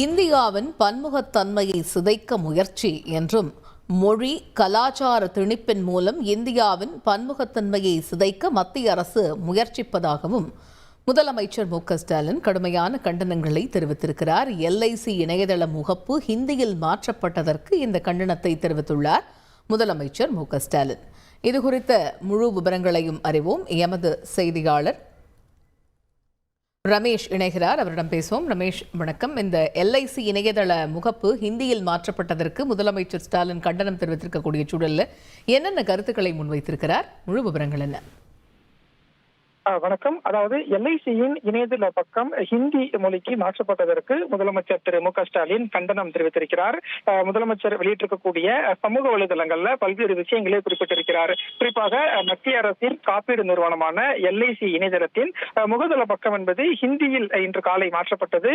இந்தியாவின் பன்முகத்தன்மையை சிதைக்க முயற்சி என்றும், மொழி கலாச்சார திணிப்பின் மூலம் இந்தியாவின் பன்முகத்தன்மையை சிதைக்க மத்திய அரசு முயற்சிப்பதாகவும் முதலமைச்சர் மு.க.ஸ்டாலின் கடுமையான கண்டனங்களை தெரிவித்திருக்கிறார். எல்ஐசி இணையதள முகப்பு ஹிந்தியில் மாற்றப்பட்டதற்கு இந்த கண்டனத்தை தெரிவித்துள்ளார் முதலமைச்சர் மு.க.ஸ்டாலின். இதுகுறித்த முழு விவரங்களையும் அறிவோம். எமது செய்தியாளர் ரமேஷ் இணைகிறார், அவரிடம் பேசுவோம். ரமேஷ், வணக்கம். இந்த எல்ஐசி இணையதள முகப்பு ஹிந்தியில் மாற்றப்பட்டதற்கு முதலமைச்சர் ஸ்டாலின் கண்டனம் தெரிவித்திருக்கக்கூடிய சூழலில் என்னென்ன கருத்துக்களை முன்வைத்திருக்கிறார்? முழு விவரங்கள் என்ன? வணக்கம். அதாவது எல்ஐசியின் இணையதள பக்கம் ஹிந்தி மொழிக்கு மாற்றப்பட்டதற்கு முதலமைச்சர் திரு மு.க.ஸ்டாலின் கண்டனம் தெரிவித்திருக்கிறார். முதலமைச்சர் வெளியிட்டிருக்கக்கூடிய சமூக வலைதளங்கள்ல பல்வேறு விஷயங்களை குறிப்பிட்டிருக்கிறார். குறிப்பாக மத்திய அரசின் காப்பீடு நிறுவனமான எல்ஐசி இணையதளத்தின் முகதள பக்கம் என்பது ஹிந்தியில் இன்று காலை மாற்றப்பட்டது.